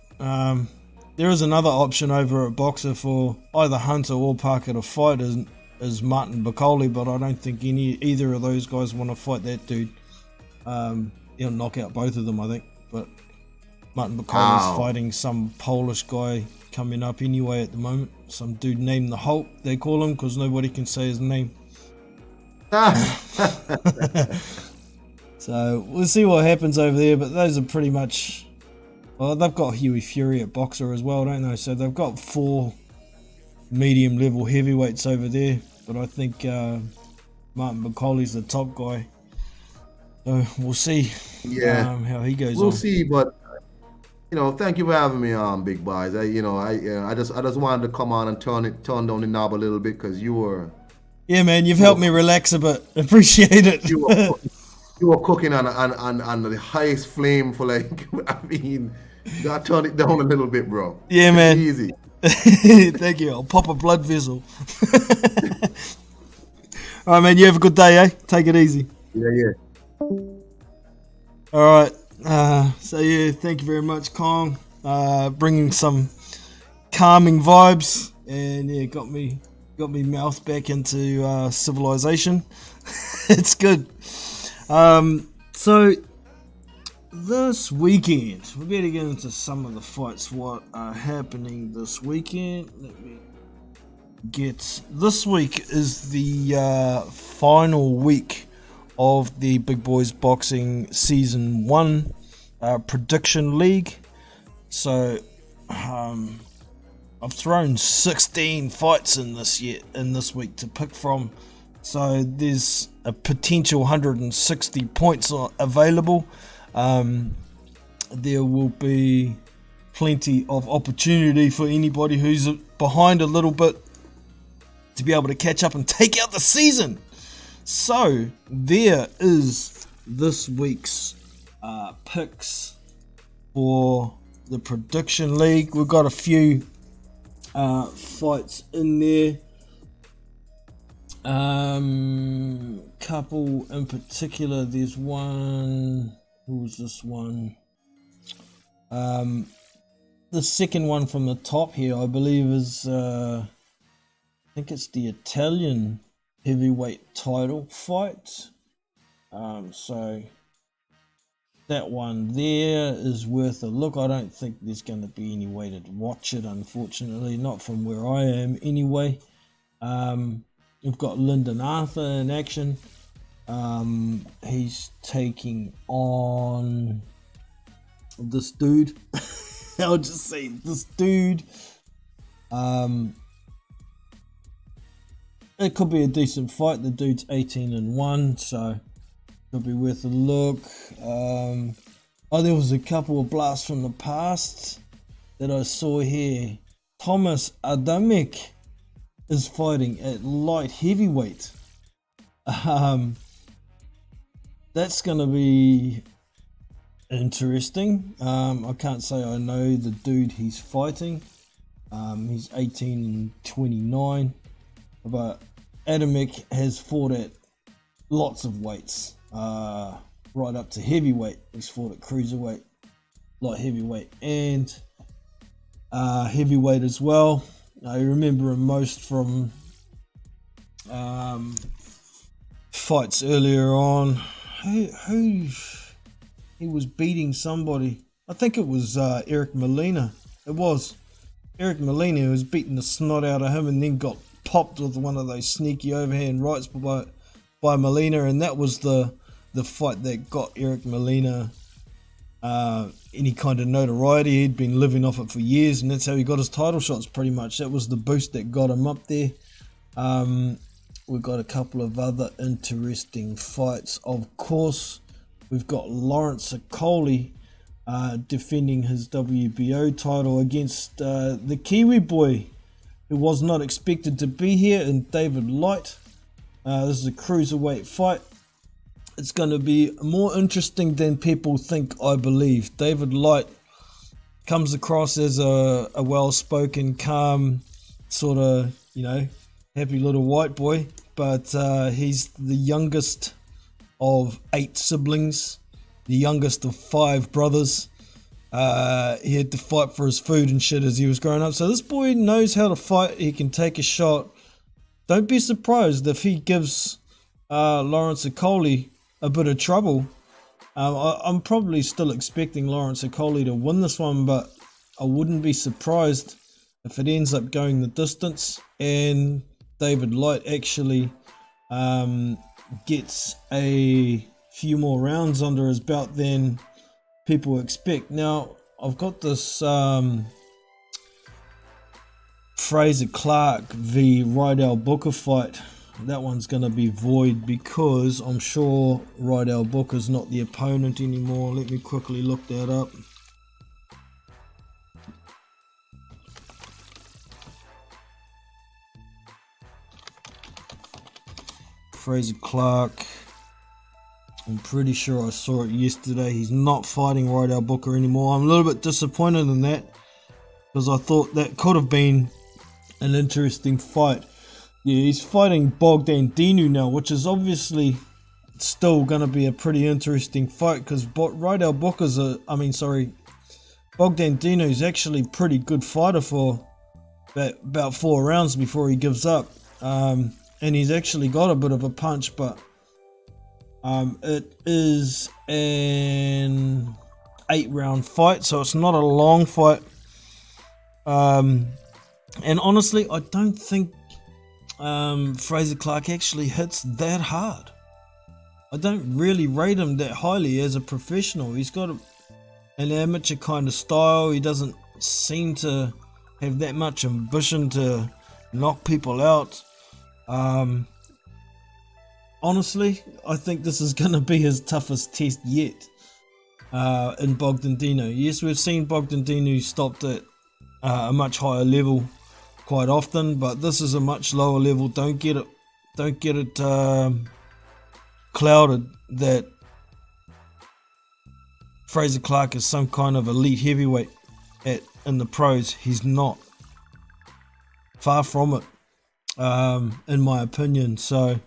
there is another option over at Boxer for either Hunter or Parker to fight is Martin Bacoli, but I don't think either of those guys want to fight that dude. He'll knock out both of them, I think. But Martin Bacoli's fighting some Polish guy coming up anyway at the moment. Some dude named the Hulk, they call him, because nobody can say his name. So we'll see what happens over there, but those are pretty much... Well, they've got Huey Fury at Boxer as well, don't they? So they've got 4 medium level heavyweights over there, but I think Martin Bacoli's the top guy. So we'll see how he goes on. We'll see, but thank you for having me on, Big Boys. I just wanted to come on and turn down the knob a little bit because you were... Yeah, man, you've helped me relax a bit. Appreciate it. You were cooking on the highest flame for like, I mean, you gotta turn it down a little bit, bro. Yeah, man. Easy. Thank you. I'll pop a blood vessel. All right, man. You have a good day, eh? Take it easy. Yeah. All right. So yeah, thank you very much, Kong. Bringing some calming vibes, and yeah, got me mouth back into civilization. It's good. So this weekend, we're going to get into some of the fights what are happening this weekend. Let me get... This week is the final week of the Big Boys Boxing Season 1 Prediction League. So I've thrown 16 fights in this week to pick from. So there's a potential 160 points available. There will be plenty of opportunity for anybody who's behind a little bit to be able to catch up and take out the season. So there is this week's picks for the Prediction League. We've got a few fights in there. Couple in particular. There's one. Who was this one? The second one from the top here, I believe, is I think it's the Italian heavyweight title fight. So that one there is worth a look. I don't think there's going to be any way to watch it, unfortunately, not from where I am anyway. We've got Lyndon Arthur in action. He's taking on this dude. I'll just say this dude. It could be a decent fight. The dude's 18-1, so could be worth a look. There was a couple of blasts from the past that I saw here. Thomas Adamek is fighting at light heavyweight. That's going to be interesting. I can't say I know the dude he's fighting. He's 18-29, but Adamek has fought at lots of weights, right up to heavyweight. He's fought at cruiserweight, light heavyweight, and heavyweight as well. I remember him most from fights earlier on. Who he was beating somebody. I think it was Eric Molina. It was Eric Molina who was beating the snot out of him and then got popped with one of those sneaky overhand rights by Molina, and that was the fight that got Eric Molina any kind of notoriety. He'd been living off it for years, and that's how he got his title shots pretty much. That was the boost that got him up there. We've got a couple of other interesting fights. Of course, we've got Lawrence Okoli defending his WBO title against the Kiwi boy who was not expected to be here, and David Light. This is a cruiserweight fight. It's going to be more interesting than people think, I believe. David Light comes across as a well-spoken, calm, sort of, happy little white boy, but he's the youngest of 8 siblings, the youngest of 5 brothers. He had to fight for his food and shit as he was growing up. So this boy knows how to fight. He can take a shot. Don't be surprised if he gives Lawrence Okoli a bit of trouble. I'm probably still expecting Lawrence Okoli to win this one, but I wouldn't be surprised if it ends up going the distance and David Light actually gets a few more rounds under his belt than people expect. Now, I've got this Fraser Clark v. Rydell Booker fight. That one's going to be void because I'm sure Rydell Booker's not the opponent anymore. Let me quickly look that up. Fraser Clark, I'm pretty sure I saw it yesterday. He's not fighting Rydell Booker anymore. I'm a little bit disappointed in that because I thought that could have been an interesting fight. Yeah, he's fighting Bogdan Dinu now, which is obviously still going to be a pretty interesting fight because Rydell Booker's Bogdan Dinu's actually a pretty good fighter for about 4 rounds before he gives up. And he's actually got a bit of a punch, but it is an 8-round fight, so it's not a long fight. And honestly, I don't think Fraser Clark actually hits that hard. I don't really rate him that highly as a professional. He's got an amateur kind of style. He doesn't seem to have that much ambition to knock people out. Honestly, I think this is going to be his toughest test yet in Bogdan Dinu. Yes, we've seen Bogdan Dinu stopped at a much higher level quite often, but this is a much lower level. Don't get it clouded that Fraser Clark is some kind of elite heavyweight in the pros. He's not. Far from it. In my opinion, so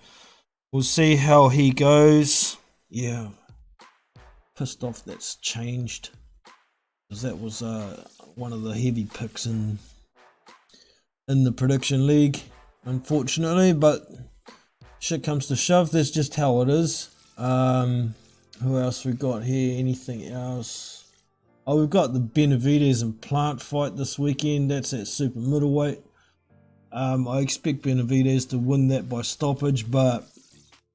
we'll see how he goes. Yeah, pissed off that's changed because that was one of the heavy picks in the prediction league, unfortunately, but shit comes to shove, that's just how it is. Who else we got here? Anything else? Oh, we've got the Benavidez and Plant fight this weekend. That's at super middleweight. I expect Benavidez to win that by stoppage, but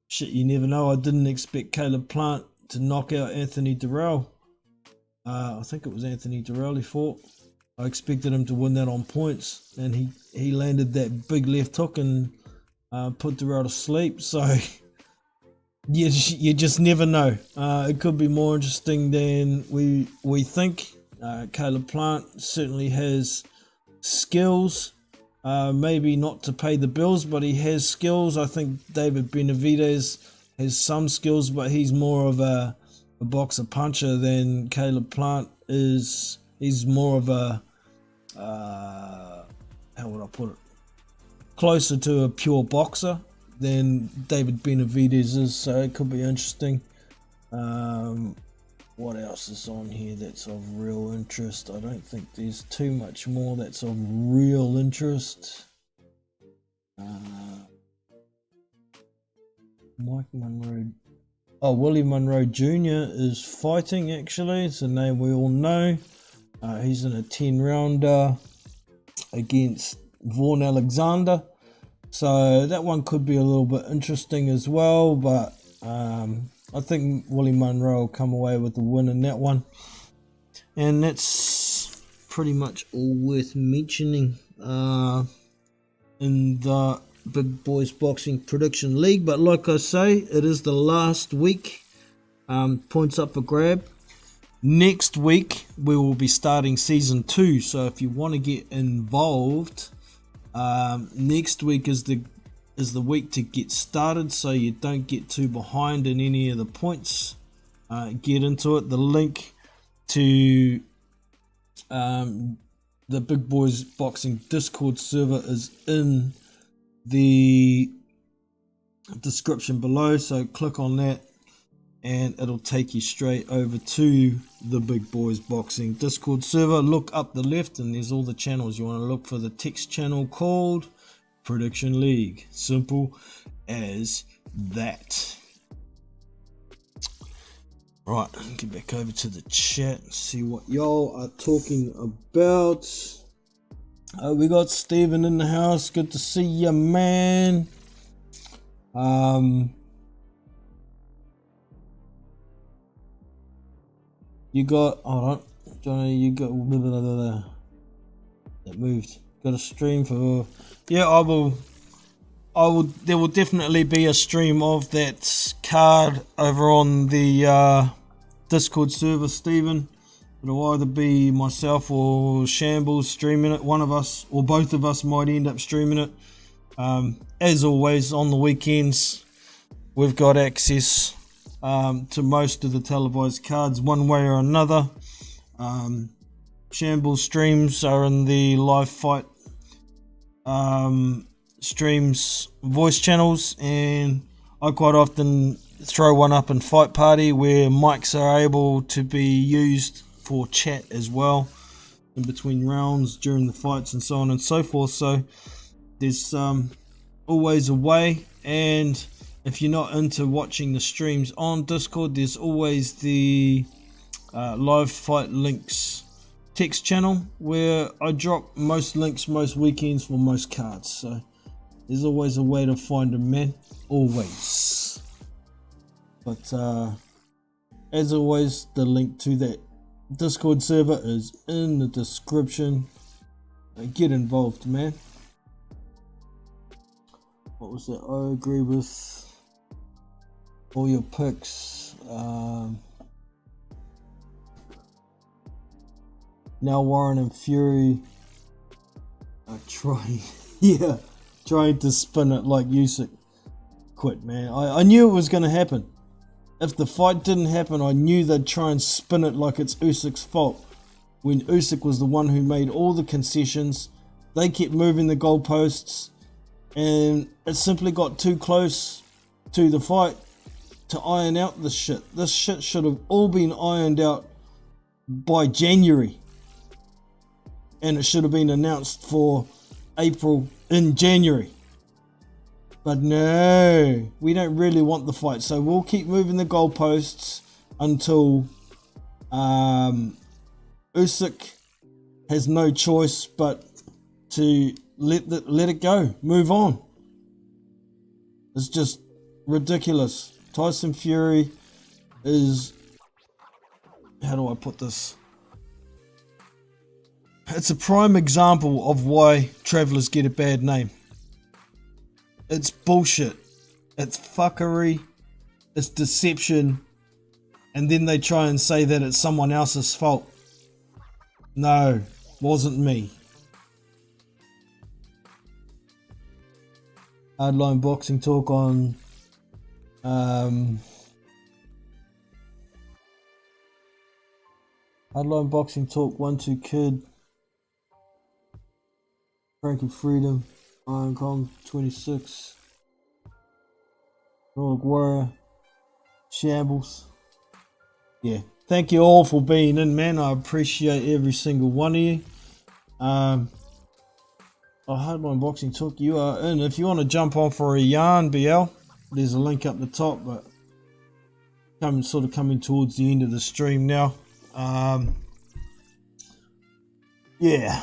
shit, you never know. I didn't expect Caleb Plant to knock out Anthony Durrell. I think it was Anthony Durrell he fought. I expected him to win that on points, and he landed that big left hook and put Durrell to sleep. So you just never know. It could be more interesting than we think. Caleb Plant certainly has skills. Maybe not to pay the bills, but he has skills. I think David Benavidez has some skills, but he's more of a boxer puncher than Caleb Plant is. He's more of a how would I put it? Closer to a pure boxer than David Benavidez is, so it could be interesting. What else is on here that's of real interest? I don't think there's too much more that's of real interest. Mike Monroe. Oh, Willie Monroe Jr. is fighting, actually. It's a name we all know. He's in a 10-rounder against Vaughn Alexander. So that one could be a little bit interesting as well, but I think Willie Monroe will come away with the win in that one. And that's pretty much all worth mentioning in the Big Boys Boxing Prediction League. But like I say, it is the last week. Points up for grab. Next week, we will be starting Season 2. So if you want to get involved, next week is the week to get started, so you don't get too behind in any of the points. Get into it. The link to the Big Boys Boxing Discord server is in the description below, so click on that and it'll take you straight over to the Big Boys Boxing Discord server. Look up the left and there's all the channels. You want to look for the text channel called Prediction League. Simple as that. Right, get back over to the chat and see what y'all are talking about. We got Steven in the house. Good to see you, man. You got, hold on, Johnny, you got, blah, blah, blah, blah. That moved. Got a stream for, yeah, I will, there will definitely be a stream of that card over on the Discord server, Stephen. It'll either be myself or Shambles streaming it. One of us or both of us might end up streaming it. As always, on the weekends, we've got access to most of the televised cards one way or another. Shambles streams are in the live fight streams voice channels, and I quite often throw one up in Fight Party where mics are able to be used for chat as well in between rounds during the fights and so on and so forth. So there's always a way, and if you're not into watching the streams on Discord, there's always the live fight links text channel where I drop most links most weekends for most cards. So there's always a way to find them, man. Always. But as always, the link to that Discord server is in the description. Get involved, man. What was that? I agree with all your picks. Now Warren and Fury are trying, trying to spin it like Usyk quit, man. I knew it was going to happen. If the fight didn't happen, I knew they'd try and spin it like it's Usyk's fault. When Usyk was the one who made all the concessions, they kept moving the goalposts, and it simply got too close to the fight to iron out this shit. This shit should have all been ironed out by January. And it should have been announced for April in January. But no, we don't really want the fight. So we'll keep moving the goalposts until Usyk has no choice but to let it go. Move on. It's just ridiculous. Tyson Fury is... How do I put this? It's a prime example of why travellers get a bad name. It's bullshit. It's fuckery. It's deception. And then they try and say that it's someone else's fault. No, wasn't me. Hardline Boxing Talk on Hardline Boxing Talk 1-2 Kid, Frankie Freedom, Iron Kong 26, Nordic Warrior, Shambles. Yeah, thank you all for being in, man. I appreciate every single one of you. Hardline Boxing Talk, you are in. If you want to jump on for a yarn, BL, there's a link up the top, but sort of coming towards the end of the stream now. Yeah.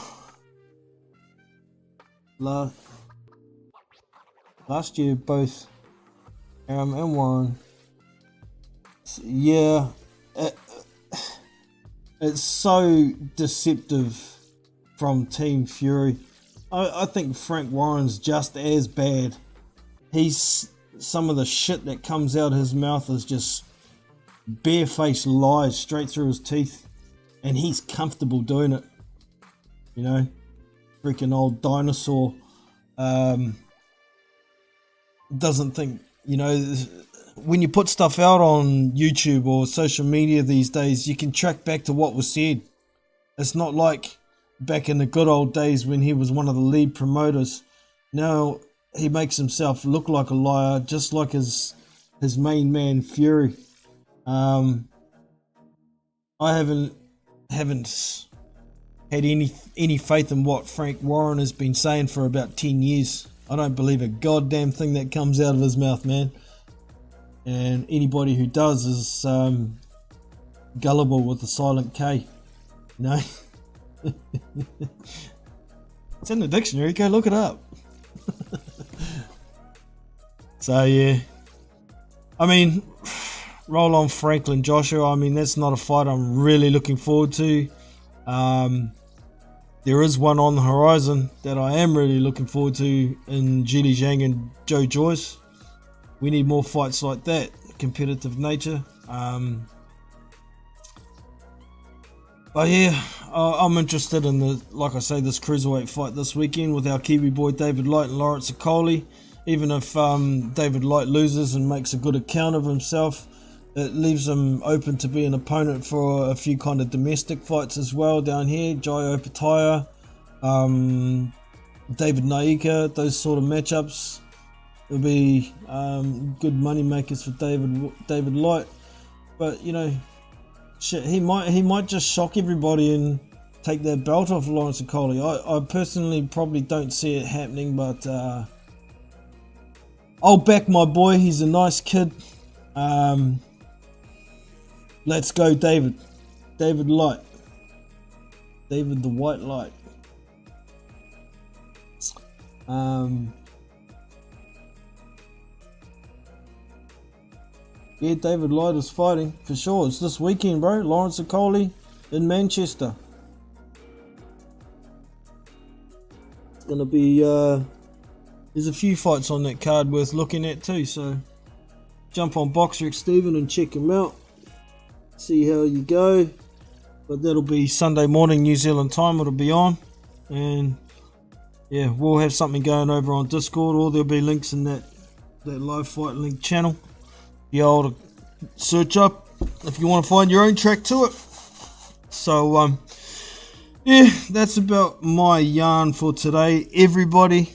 Last year, both Aram and Warren. Yeah, it's so deceptive from Team Fury. I think Frank Warren's just as bad. Some of the shit that comes out his mouth is just barefaced lies straight through his teeth, and he's comfortable doing it. You know, freaking old dinosaur doesn't think, you know, when you put stuff out on YouTube or social media these days, you can track back to what was said. It's not like back in the good old days when he was one of the lead promoters. Now he makes himself look like a liar, just like his main man Fury. I haven't had any faith in what Frank Warren has been saying for about 10 years. I don't believe a goddamn thing that comes out of his mouth, man. And anybody who does is gullible with a silent K. You know? It's in the dictionary, go look it up. So yeah, I mean, roll on Franklin Joshua. I mean, that's not a fight I'm really looking forward to. There is one on the horizon that I am really looking forward to in Jili Zhang and Joe Joyce. We need more fights like that, competitive nature. But yeah, I'm interested in like I say, this cruiserweight fight this weekend with our Kiwi boy David Light and Lawrence Okoli. Even if David Light loses and makes a good account of himself, it leaves him open to be an opponent for a few kind of domestic fights as well down here. Jai Opataya, David Naika, those sort of matchups. It'll be good money makers for David Light. But you know, shit, he might just shock everybody and take that belt off Lawrence Okoli. I personally probably don't see it happening, but I'll back my boy. He's a nice kid. Let's go, David. David Light. David the White Light. Yeah, David Light is fighting for sure. It's this weekend, bro. Lawrence Okoli in Manchester. It's gonna be there's a few fights on that card worth looking at too, so jump on BoxRec Steven and check him out. See how you go. But that'll be Sunday morning New Zealand time, it'll be on. And yeah, we'll have something going over on Discord, or there'll be links in that live fight link channel. Be able to search up if you want to find your own track to it. So yeah, that's about my yarn for today. Everybody,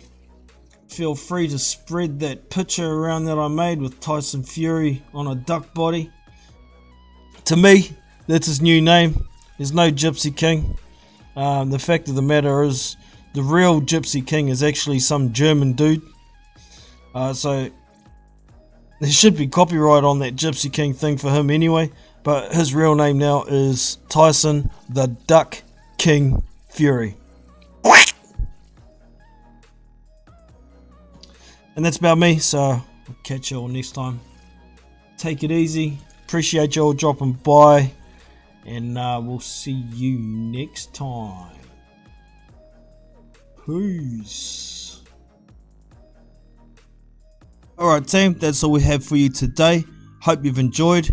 feel free to spread that picture around that I made with Tyson Fury on a duck body. To me, that's his new name. There's no Gypsy King. The fact of the matter is, the real Gypsy King is actually some German dude. So there should be copyright on that Gypsy King thing for him anyway. But his real name now is Tyson the Duck King Fury. And that's about me, so I'll catch you all next time. Take it easy. Appreciate you all dropping by. And we'll see you next time. Peace. Alright team, that's all we have for you today. Hope you've enjoyed.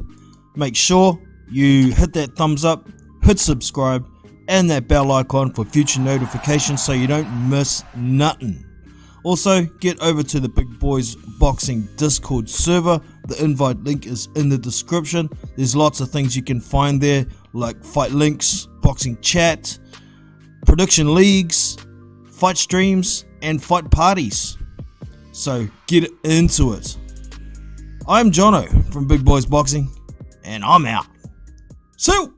Make sure you hit that thumbs up, hit subscribe, and that bell icon for future notifications so you don't miss nothing. Also, get over to the Big Boys Boxing Discord server. The invite link is in the description. There's lots of things you can find there, like fight links, boxing chat, prediction leagues, fight streams, and fight parties. So get into it. I'm Jono from Big Boys Boxing, and I'm out. See you!